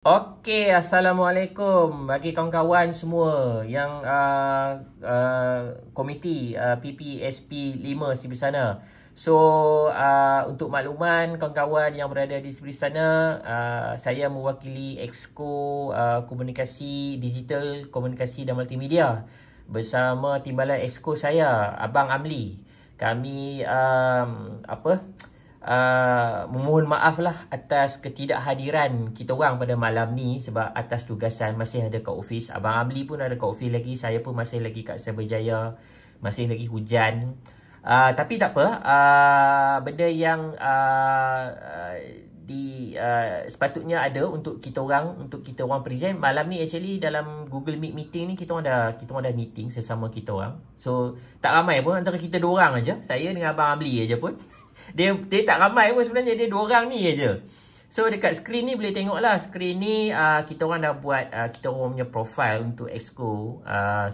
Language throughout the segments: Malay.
Assalamualaikum bagi kawan-kawan semua yang komiti PPSP 5 di sana. So, untuk makluman kawan-kawan yang berada di sebelah sana, saya mewakili Exco Komunikasi Digital, Komunikasi dan Multimedia bersama timbalan Exco saya, Abang Amli. Kami memohon maaf lah atas ketidakhadiran kita orang pada malam ni sebab atas tugasan masih ada kat office. Abang Amli pun ada kat office lagi, saya pun masih lagi kat Cyberjaya, masih lagi hujan. Tapi tak apa, benda yang sepatutnya ada untuk kita orang present malam ni. Actually dalam Google Meet meeting ni kita orang dah meeting sesama kita orang. So tak ramai pun, antara kita dua orang aja, saya dengan Abang Amli aja pun. Dia tak ramai pun sebenarnya, dia dua orang ni aja. So dekat skrin ni boleh tengok lah. Skrin ni kita orang dah buat kita orang punya profile untuk Exco.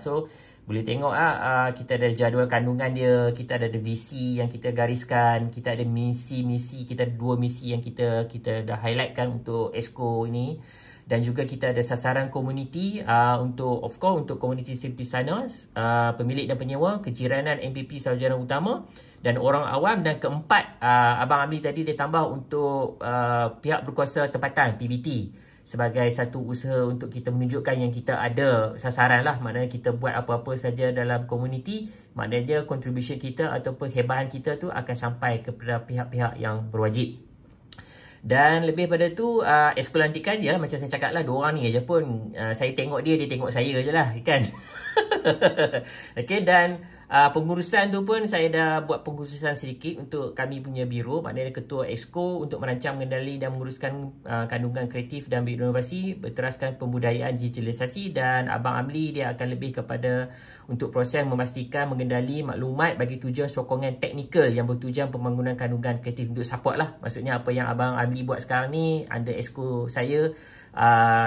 So boleh tengok lah, kita ada jadual kandungan dia, kita ada visi yang kita gariskan, kita ada misi-misi, kita ada 2 misi yang kita dah highlightkan untuk Exco ini. Dan juga kita ada sasaran komuniti untuk komuniti Simplisanas, pemilik dan penyewa, kejiranan MPP Sarjana Utama dan orang awam. Dan keempat, Abang Amli tadi dia tambah untuk pihak berkuasa tempatan PBT sebagai satu usaha untuk kita menunjukkan yang kita ada sasaran lah. Maknanya kita buat apa-apa saja dalam komuniti, maknanya contribution kita ataupun hebahan kita tu akan sampai kepada pihak-pihak yang berwajib. Dan lebih pada tu, Exco lantikan je lah, macam saya cakap lah, dua orang ni aja pun. Saya tengok dia tengok saya je lah, kan. Okay, dan pengurusan tu pun saya dah buat pengurusan sedikit untuk kami punya biro, maknanya ketua Exco untuk merancang, mengendali dan menguruskan kandungan kreatif dan berinovasi berteraskan pembudayaan digitalisasi. Dan Abang Amli dia akan lebih kepada untuk proses memastikan mengendali maklumat bagi tujuan sokongan teknikal yang bertujuan pembangunan kandungan kreatif untuk support lah. Maksudnya apa yang Abang Amli buat sekarang ni under Exco saya,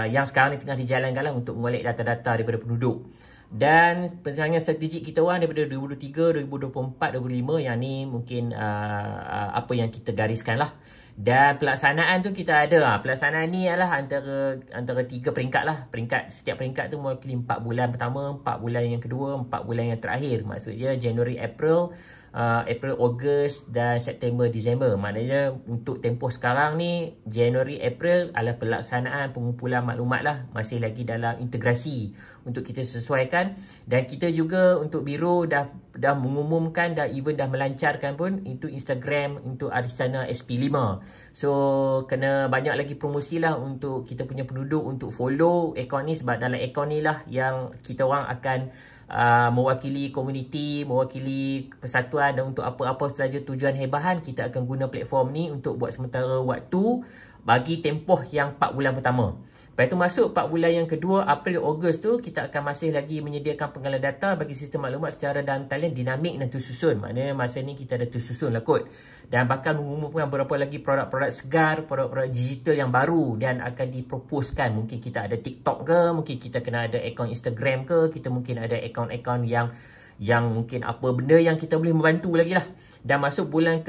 yang sekarang ni tengah dijalankan lah untuk mengolek data-data daripada penduduk. Dan perancangan strategik kita orang daripada 2023, 2024, 2025, yang ni mungkin apa yang kita gariskan lah. Dan pelaksanaan tu kita ada, pelaksanaan ni adalah antara 3 peringkat lah. Setiap peringkat tu mewakili 4 bulan pertama, 4 bulan yang kedua, 4 bulan yang terakhir. Maksudnya Januari, April, Ogos dan September, Disember. Maknanya untuk tempoh sekarang ni, Januari, April adalah pelaksanaan pengumpulan maklumat lah. Masih lagi dalam integrasi untuk kita sesuaikan. Dan kita juga untuk biro dah mengumumkan, dah melancarkan pun itu Instagram untuk Aristana SP5. So kena banyak lagi promosi lah untuk kita punya penduduk untuk follow akaun ni, sebab dalam akaun ni lah yang kita orang akan mewakili komuniti, mewakili persatuan, dan untuk apa-apa sahaja tujuan hebahan kita akan guna platform ni untuk buat sementara waktu bagi tempoh yang 4 bulan pertama. Lepas tu masuk 4 bulan yang kedua, April, Ogos tu kita akan masih lagi menyediakan penggalan data bagi sistem maklumat secara dalam talian dinamik dan tersusun. Maknanya masa ni kita ada tersusun lah kot. Dan bakal mengumumkan beberapa lagi produk-produk segar, produk-produk digital yang baru dan akan diproposkan. Mungkin kita ada TikTok ke, mungkin kita kena ada akaun Instagram ke, kita mungkin ada akaun-akaun yang mungkin apa benda yang kita boleh membantu lagi lah. Dan masuk bulan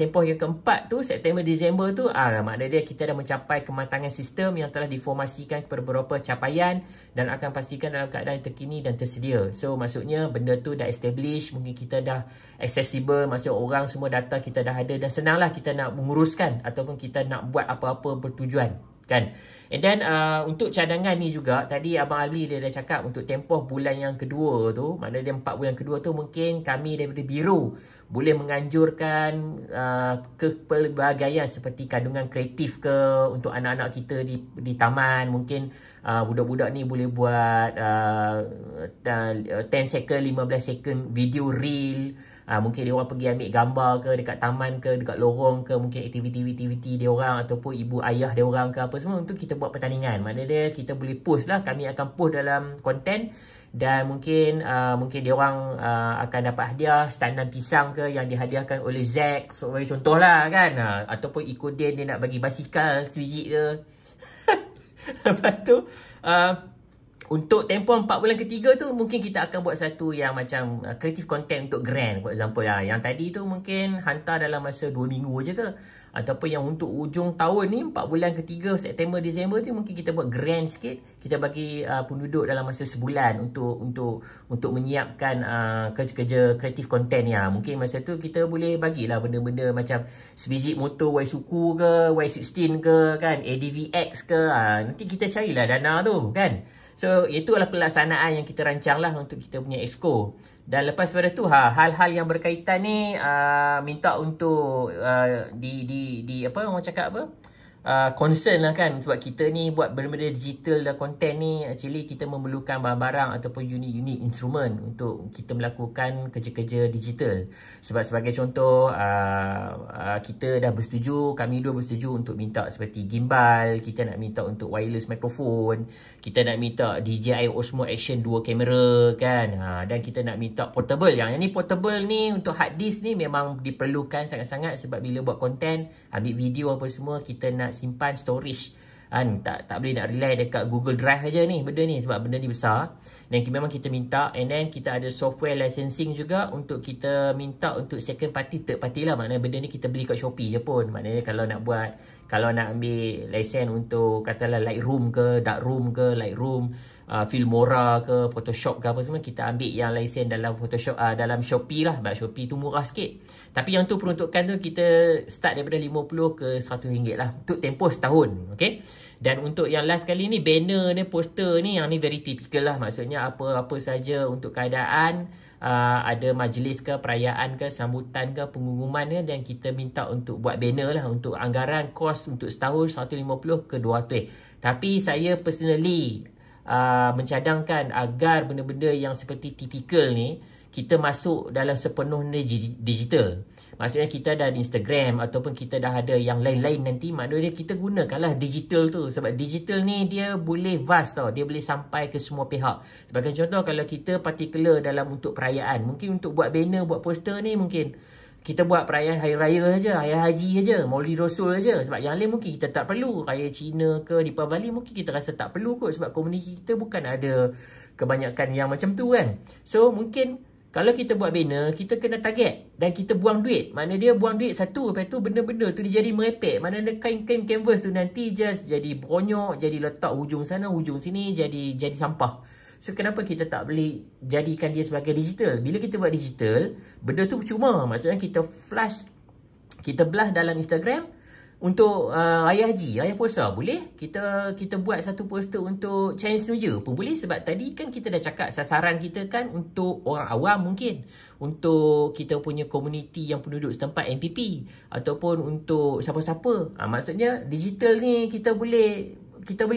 tempoh yang keempat tu, September, Disember tu, maknanya kita dah mencapai kematangan sistem yang telah diformasikan kepada beberapa capaian dan akan pastikan dalam keadaan terkini dan tersedia. So maksudnya benda tu dah establish, mungkin kita dah accessible, maksudnya orang semua data kita dah ada dan senanglah kita nak menguruskan ataupun kita nak buat apa-apa bertujuan, kan. And then untuk cadangan ni juga, tadi Abang Ali dia dah cakap untuk tempoh bulan yang kedua tu, maknanya dia 4 bulan kedua tu, mungkin kami daripada biro boleh menganjurkan kepelbagaian seperti kandungan kreatif ke untuk anak-anak kita di taman. Mungkin budak-budak ni boleh buat 10 second, 15 second video reel. Mungkin dia orang pergi ambil gambar ke dekat taman ke, dekat lorong ke, mungkin aktiviti-aktiviti dia orang ataupun ibu ayah dia orang ke apa semua, untuk kita buat pertandingan. Maknanya kita boleh post lah, kami akan post dalam konten. Dan mungkin dia orang akan dapat hadiah standan pisang ke yang dihadiahkan oleh Zack, sebagai contoh lah, kan. Ataupun Ikoden dia nak bagi basikal sebiji ke. Lepas tu untuk tempoh 4 bulan ketiga tu, mungkin kita akan buat satu yang macam creative content untuk grand, for example lah. Yang tadi tu mungkin hantar dalam masa 2 minggu je ke. ataupun yang untuk ujung tahun ni 4 bulan ketiga September Disember tu mungkin kita buat grand sikit, kita bagi penduduk dalam masa sebulan untuk menyiapkan kerja-kerja kreatif konten ya. Mungkin masa tu kita boleh bagilah benda-benda macam sebiji motor Y-Suku ke, Y16 ke kan, ADVX ke, nanti kita carilah dana tu kan. So itulah pelaksanaan yang kita rancang lah untuk kita punya exco. Dan lepas pada tu hal-hal yang berkaitan ni minta untuk di apa orang cakap apa, concern lah kan, sebab kita ni buat benda-benda digital dan konten ni, actually kita memerlukan barang-barang ataupun unit-unit instrumen untuk kita melakukan kerja-kerja digital. Sebab sebagai contoh kita dah bersetuju, kami dua bersetuju untuk minta seperti gimbal, kita nak minta untuk wireless microphone, kita nak minta DJI Osmo Action 2 kamera kan, dan kita nak minta portable. Yang ni portable ni untuk hard disk ni memang diperlukan sangat-sangat, sebab bila buat konten, ambil video apa semua, kita nak simpan storage kan, tak boleh nak rely dekat Google Drive aja ni benda ni, sebab benda ni besar. Dan memang kita minta, and then kita ada software licensing juga untuk kita minta untuk second party, third party lah. Maknanya benda ni kita beli kat Shopee je pun. Maknanya kalau nak ambil lesen untuk katalah Lightroom ke, Darkroom ke, Lightroom, Filmora ke, Photoshop ke apa semua, kita ambil yang lesen dalam Photoshop, dalam Shopee lah. Sebab Shopee tu murah sikit. Tapi yang tu peruntukan tu kita start daripada RM50 ke RM100 lah untuk tempoh setahun. Okay. Dan untuk yang last kali ni, banner ni, poster ni, yang ni very typical lah. Maksudnya apa-apa saja untuk keadaan, ada majlis ke, perayaan ke, sambutan ke, pengumuman ke, dan kita minta untuk buat banner lah. Untuk anggaran kos untuk setahun RM150 ke RM200. Tapi saya personally mencadangkan agar benda-benda yang seperti typical ni kita masuk dalam sepenuhnya digital. Maksudnya kita dah ada Instagram ataupun kita dah ada yang lain-lain nanti, maknanya kita gunakanlah digital tu. Sebab digital ni dia boleh vast tau, dia boleh sampai ke semua pihak. Sebagai contoh, kalau kita particular dalam untuk perayaan, mungkin untuk buat banner, buat poster ni mungkin kita buat perayaan Hari Raya saja, Hari Haji saja, Maulid Rasul saja. Sebab yang lain mungkin kita tak perlu. Raya Cina ke, Deepavali mungkin kita rasa tak perlu kot, sebab komuniti kita bukan ada kebanyakan yang macam tu kan. So mungkin kalau kita buat banner, kita kena target dan kita buang duit. Mana dia buang duit satu, lepas tu benda-benda tu dia jadi merepek. Mana ada kain-kain canvas tu nanti just jadi bonyok, jadi letak hujung sana, hujung sini, jadi sampah. So kenapa kita tak boleh jadikan dia sebagai digital? Bila kita buat digital, benda tu percuma. Maksudnya kita flash, kita blast dalam Instagram untuk Raya Haji, Raya Puasa, boleh. Kita buat satu poster untuk Chinese New Year pun boleh. Sebab tadi kan kita dah cakap sasaran kita kan untuk orang awam mungkin. Untuk kita punya komuniti yang penduduk setempat MPP. Ataupun untuk siapa-siapa. Maksudnya digital ni kita boleh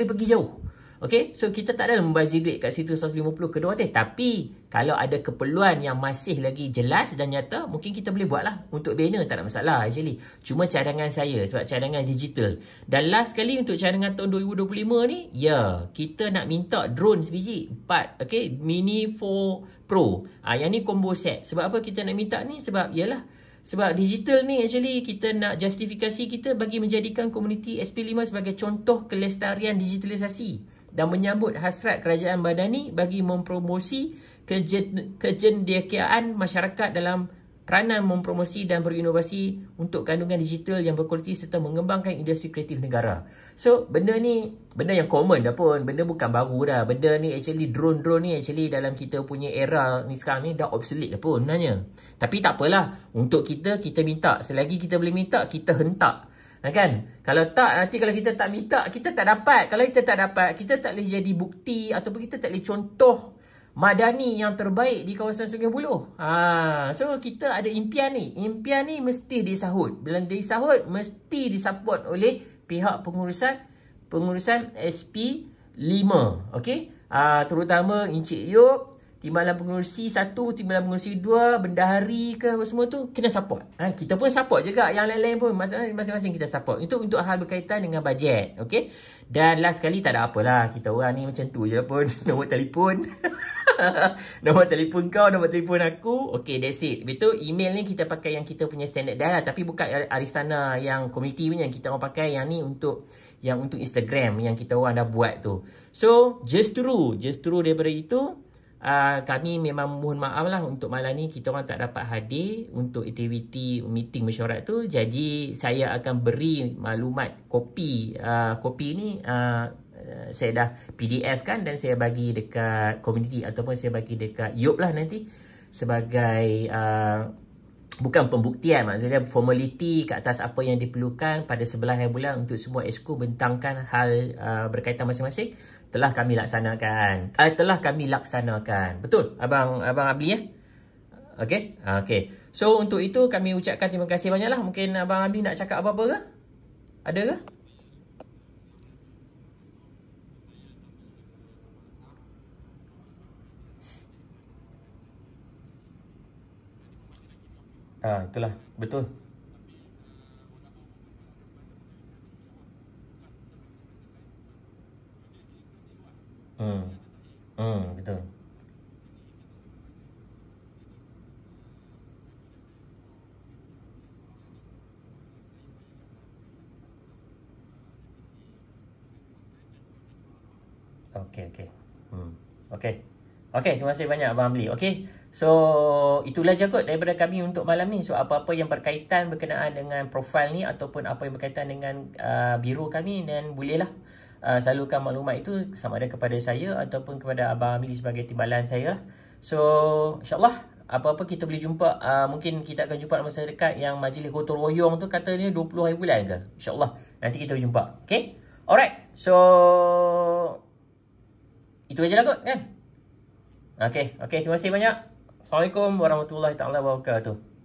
pergi jauh. Okay, so kita tak ada membazir duit kat situ 150 ke 200. Tapi kalau ada keperluan yang masih lagi jelas dan nyata, mungkin kita boleh buat lah. Untuk banner tak ada masalah actually. Cuma cadangan saya, sebab cadangan digital. Dan last kali untuk cadangan tahun 2025 ni, kita nak minta drone sebiji 4, okay, Mini 4 Pro. Yang ni combo set. Sebab apa kita nak minta ni? Sebab sebab digital ni actually kita nak justifikasi kita bagi menjadikan komuniti SP5 sebagai contoh kelestarian digitalisasi dan menyambut hasrat kerajaan Madani bagi mempromosi kejendekaan masyarakat dalam peranan mempromosi dan berinovasi untuk kandungan digital yang berkualiti serta mengembangkan industri kreatif negara. So benda ni benda yang common dah pun, benda bukan baru dah. Benda ni actually drone ni actually dalam kita punya era ni sekarang ni dah obsolete dah pun sebenarnya. Tapi tak apalah, untuk kita minta, selagi kita boleh minta kita hentak. Kan? Kalau tak, nanti kalau kita tak minta, kita tak dapat. Kalau kita tak dapat, kita tak boleh jadi bukti ataupun kita tak boleh contoh Madani yang terbaik di kawasan Sungai Buloh. So kita ada impian ni. Impian ni mesti disahut. Bila disahut, mesti disupport oleh pihak pengurusan SP5. Okay? Terutama Encik Yop, Timbalan Pengurusi 1, Timbalan Pengurusi 2, Bendahari ke apa semua tu, kena support. Kita pun support juga, yang lain-lain pun masing-masing kita support. Itu untuk hal berkaitan dengan bajet. Okay? Dan last kali tak ada apalah, kita orang ni macam tu je lah pun. Nombor telefon. Nombor telefon kau, nombor telefon aku. Okay, that's it. Betul, email ni kita pakai yang kita punya standard dah lah. Tapi bukan Aristana yang community punya. Kita orang pakai yang ni untuk Instagram yang kita orang dah buat tu. So, just through daripada itu, kami memang mohon maaf lah untuk malam ni kita orang tak dapat hadir untuk aktiviti meeting mesyuarat tu. Jadi saya akan beri maklumat kopi ni saya dah PDF kan dan saya bagi dekat komuniti ataupun saya bagi dekat Yop lah nanti sebagai bukan pembuktian, maksudnya formality ke atas apa yang diperlukan pada 11 hari bulan untuk semua exco bentangkan hal berkaitan masing-masing telah kami laksanakan. Betul Abang Abli ya? Okey. Okey. So untuk itu kami ucapkan terima kasih banyaklah. Mungkin Abang Abli nak cakap apa-apa ke? Ada ke? Itulah. Betul. Betul. Okey. Okey. Okey, terima kasih banyak Abang Abli. Okey. So, itulah je kot daripada kami untuk malam ni. So, apa-apa yang berkaitan berkenaan dengan profil ni ataupun apa yang berkaitan dengan biro kami, dan bolehlah salurkan maklumat itu sama ada kepada saya ataupun kepada Abang Abli sebagai timbalan saya lah. So, insyaAllah apa-apa kita boleh jumpa. Mungkin kita akan jumpa dalam masa dekat yang majlis gotong royong tu katanya 20 hari bulan ke. InsyaAllah nanti kita boleh jumpa. Okay. Alright. So, itu aja lah kot kan. Okay. Terima kasih banyak. Assalamualaikum warahmatullahi taala wabarakatuh.